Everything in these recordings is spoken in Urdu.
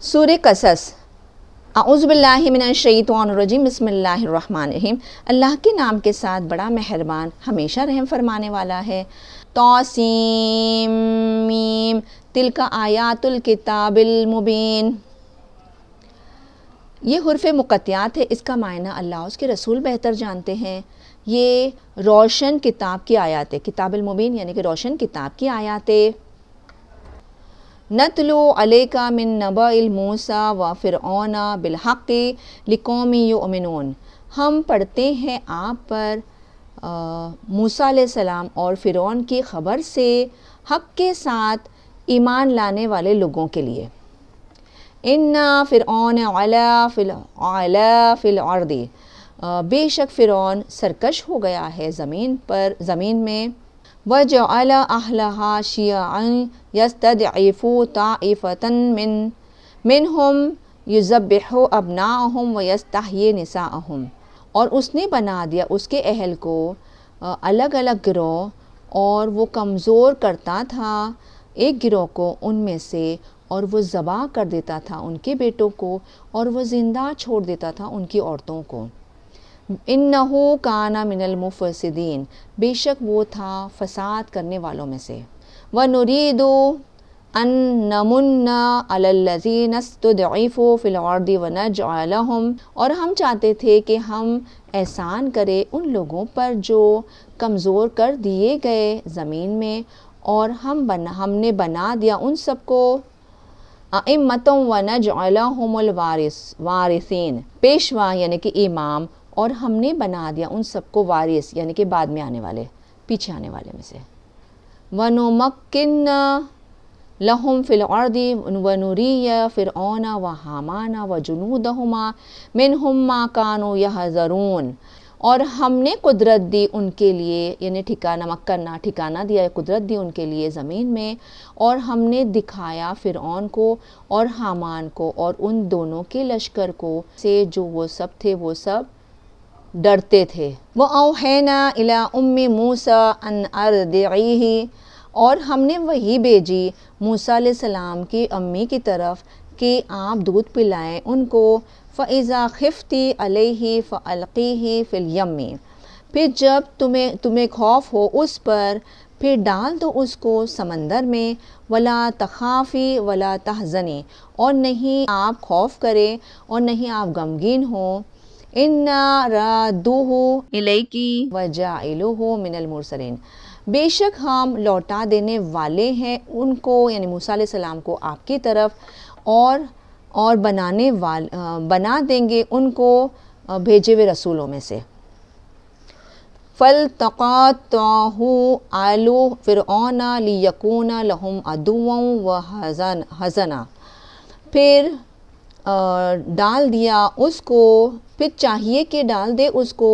سورہ قصص۔ اعوذ باللہ من الشیطان الرجیم، بسم اللہ الرحمن الرحیم۔ اللہ کے نام کے ساتھ بڑا مہربان ہمیشہ رحم فرمانے والا ہے۔ طاسیم میم، تلک آیات الکتاب المبین۔ یہ حرف مقطعات ہے، اس کا معنی اللہ اس کے رسول بہتر جانتے ہیں۔ یہ روشن کتاب کی آیات ہے، کتاب المبین یعنی کہ روشن کتاب کی آیات ہے۔ نتلو علیک من نبأ موسیٰ و فرعون بالحق لقوم یؤمنون۔ ہم پڑھتے ہیں آپ پر موسیٰ علیہ السلام اور فرعون کی خبر سے حق کے ساتھ ایمان لانے والے لوگوں کے لیے۔ اِنَّ فرعون عَلَا فِی الْأَرْضِ، بے شک فرعون سرکش ہو گیا ہے زمین میں۔ وَجَعَلَ أَهْلَهَا شِيَعًا يَسْتَضْعِفُ طَائِفَةً مِّنْهُمْ يُذَبِّحُ أَبْنَاءَهُمْ وَيَسْتَحْيِي نِسَاءَهُمْ، اور اس نے بنا دیا اس کے اہل کو الگ الگ گروہ، اور وہ کمزور کرتا تھا ایک گروہ کو ان میں سے، اور وہ ذبح کر دیتا تھا ان کے بیٹوں کو، اور وہ زندہ چھوڑ دیتا تھا ان کی عورتوں کو۔ انہو کان من المفسدین، بے شک وہ تھا فساد کرنے والوں میں سے۔ ونرید ان نمن علی الذین استضعفوا فی الارض ونجعلہم، اور ہم چاہتے تھے کہ ہم احسان کرے ان لوگوں پر جو کمزور کر دیے گئے زمین میں، اور ہم نے بنا دیا ان سب کو ائمۃ ونجعلہم الوارثین، پیشوا یعنی کہ امام، اور ہم نے بنا دیا ان سب کو وارث یعنی کہ بعد میں آنے والے، پیچھے آنے والے میں سے۔ وَنُمَكِّنَّ لَهُمْ فِي الْأَرْضِ وَنُرِيَ فِرْعَوْنَ وَحَامَانَ وَجُنُودَهُمَا مِنْهُمْ مَا كَانُوا يَحْذَرُونَ، اور ہم نے قدرت دی ان کے لیے، یعنی ٹھکانہ دیا، قدرت دی ان کے لیے زمین میں، اور ہم نے دکھایا فرعون کو اور حامان کو اور ان دونوں کے لشکر کو سے جو وہ سب تھے، وہ سب ڈرتے تھے۔ وَأَوْحَيْنَا إِلَىٰ أُمِّ مُوسَىٰ أَنْ أَرْضِعِيهِ، اور ہم نے وحی بھیجی موسیٰ علیہ السلام کی امی کی طرف کہ آپ دودھ پلائیں ان کو۔ فَإِذَا خِفْتِ عَلَيْهِ فَأَلْقِيهِ فِي الْيَمِّ، پھر جب تمہیں خوف ہو اس پر، پھر ڈال دو اس کو سمندر میں۔ وَلَا تَخَافِي وَلَا تَحْزَنِي، اور نہیں آپ خوف کریں اور نہیں آپ غمگین ہوں۔ إِنَّا رَادُّوهُ إِلَيْكِ وَجَاعِلُوهُ مِنَ الْمُرْسَلِينَ، بے شک ہم لوٹا دینے والے ہیں ان کو یعنی موسیٰ علیہ السلام کو آپ کی طرف، اور بنا دیں گے ان کو بھیجے ہوئے رسولوں میں سے۔ فَالْتَقَطَهُ آلُ فِرْعَوْنَ لِيَكُونَ لَهُمْ عَدُوًّا وَحَزَنًا، پھر ڈال دیا اس کو، پھر چاہیے کہ ڈال دے اس کو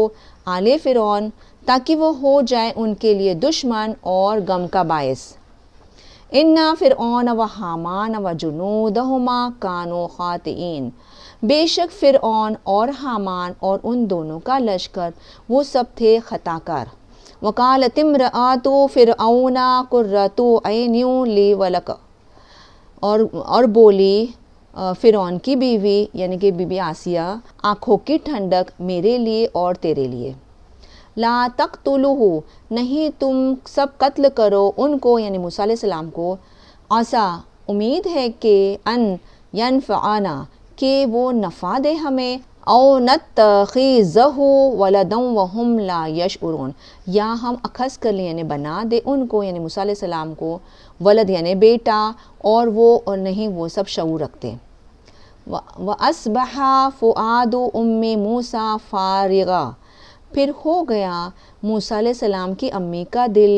آل فرعون، تاکہ وہ ہو جائے ان کے لیے دشمن اور غم کا باعث۔ ان فرعون وحامان وجنودہما کانوا خاطئین، بے شک فرعون اور حامان اور ان دونوں کا لشکر وہ سب تھے خطا کار۔ وقالت امرأۃ فرعون قرۃ عین لی ولک، اور بولی فرعون کی بیوی یعنی کہ بی بی آسیہ، آنکھوں کی ٹھنڈک میرے لیے اور تیرے لیے۔ لا تقتلوہ، نہیں تم سب قتل کرو ان کو یعنی موسیٰ علیہ السلام کو۔ عسیٰ، امید ہے کہ ان ینفعنا، کہ وہ نفع دے ہمیں، او نتخذہ ولدا وہم لا یشعرون، یا ہم اخذ کر لیں یعنی بنا دے ان کو یعنی موسیٰ علیہ السلام کو ولد یعنی بیٹا، اور نہیں وہ سب شعور رکھتے۔ وَأَصْبَحَ فُؤَادُ أُمِّ مُوسَىٰ فَارِغًا، پھر ہو گیا موسیٰ علیہ السلام کی امی کا دل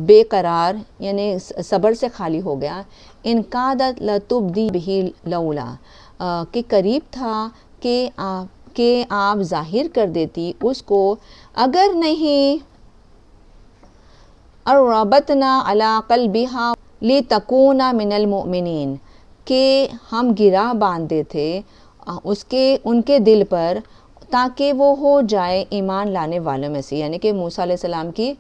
بے قرار یعنی صبر سے خالی ہو گیا۔ إِنْ كَادَتْ لَتُبْدِي بِهِ لَوْلَا، کہ قریب تھا کہ آپ ظاہر کر دیتی اس کو اگر نہیں اَرْبَطْنَا عَلَىٰ قَلْبِهَا لِتَكُونَ مِنَ الْمُؤْمِنِينَ، کہ ہم گرہ باندھتے تھے ان کے دل پر تاکہ وہ ہو جائے ایمان لانے والوں میں سے، یعنی کہ موسیٰ علیہ السلام کی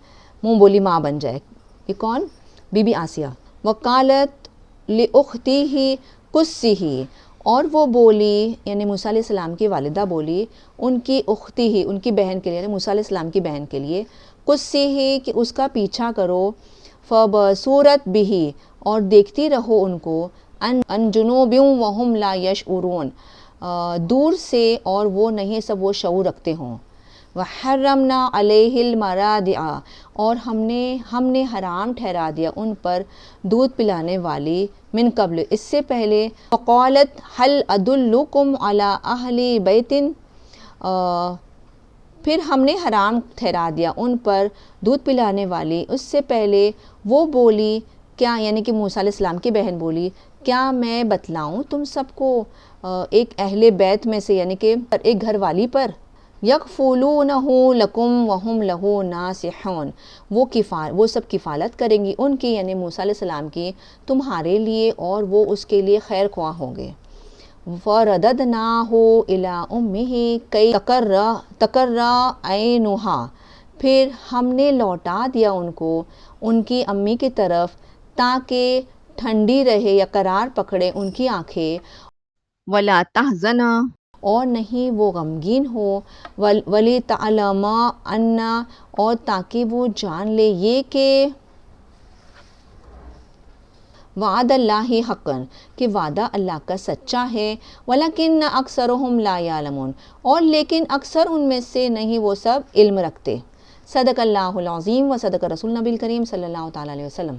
منہ بولی ماں بن جائے۔ یہ کون؟ بی بی آسیہ۔ وقالت لأختہ قصی ہی، اور وہ بولی یعنی موسیٰ علیہ السلام کی والدہ بولی ان کی اختی ہی، ان کی بہن کے لیے، یعنی موسیٰ علیہ السلام کی بہن کے لیے، قصی ہی کہ اس کا پیچھا کرو، فبصورت بھی، اور دیکھتی رہو ان کو، ان جنوب وہم لا یشعرون، دور سے اور وہ نہیں سب وہ شعور رکھتے ہوں، وحرمنا علیہ المراضع، اور ہم نے حرام ٹھہرا دیا ان پر دودھ پلانے والی، من قبل اس سے پہلے، فقالت هل ادلکم علی اہل بیت، پھر ہم نے حرام ٹھہرا دیا ان پر دودھ پلانے والی اس سے پہلے، وہ بولی کیا، یعنی کہ موسیٰ علیہ السلام کی بہن بولی کیا میں بتلاؤں تم سب کو ایک اہل بیت میں سے، یعنی کہ ایک گھر والی پر، یکفلونہ لکم وہم لہ ناصحون، وہ سب کفالت کریں گی ان کی، یعنی موسیٰ علیہ السلام کی تمہارے لیے، اور وہ اس کے لیے خیر خواہ ہوں گے۔ فَرَدَدْنَاهُ إِلَىٰ أُمِّهِ كَيْ تَقَرَّ عَيْنُهَا، پھر ہم نے لوٹا دیا ان کو ان کی امی کی طرف تاکہ ٹھنڈی رہے یا قرار پکڑے ان کی آنکھیں، وَلَا تَحْزَنَ، اور نہیں وہ غمگین ہو، وَلِتَعْلَمَ أَنَّ، اور تاکہ وہ جان لے یہ کہ وعد اللہ حقاً، کہ وعدہ اللہ کا سچا ہے، ولیکن اکثرہم لا یعلمون، اور لیکن اکثر ان میں سے نہیں وہ سب علم رکھتے۔ صدق اللہ العظیم و صدق رسول نبی الکریم صلی اللہ تعالیٰ علیہ وسلم۔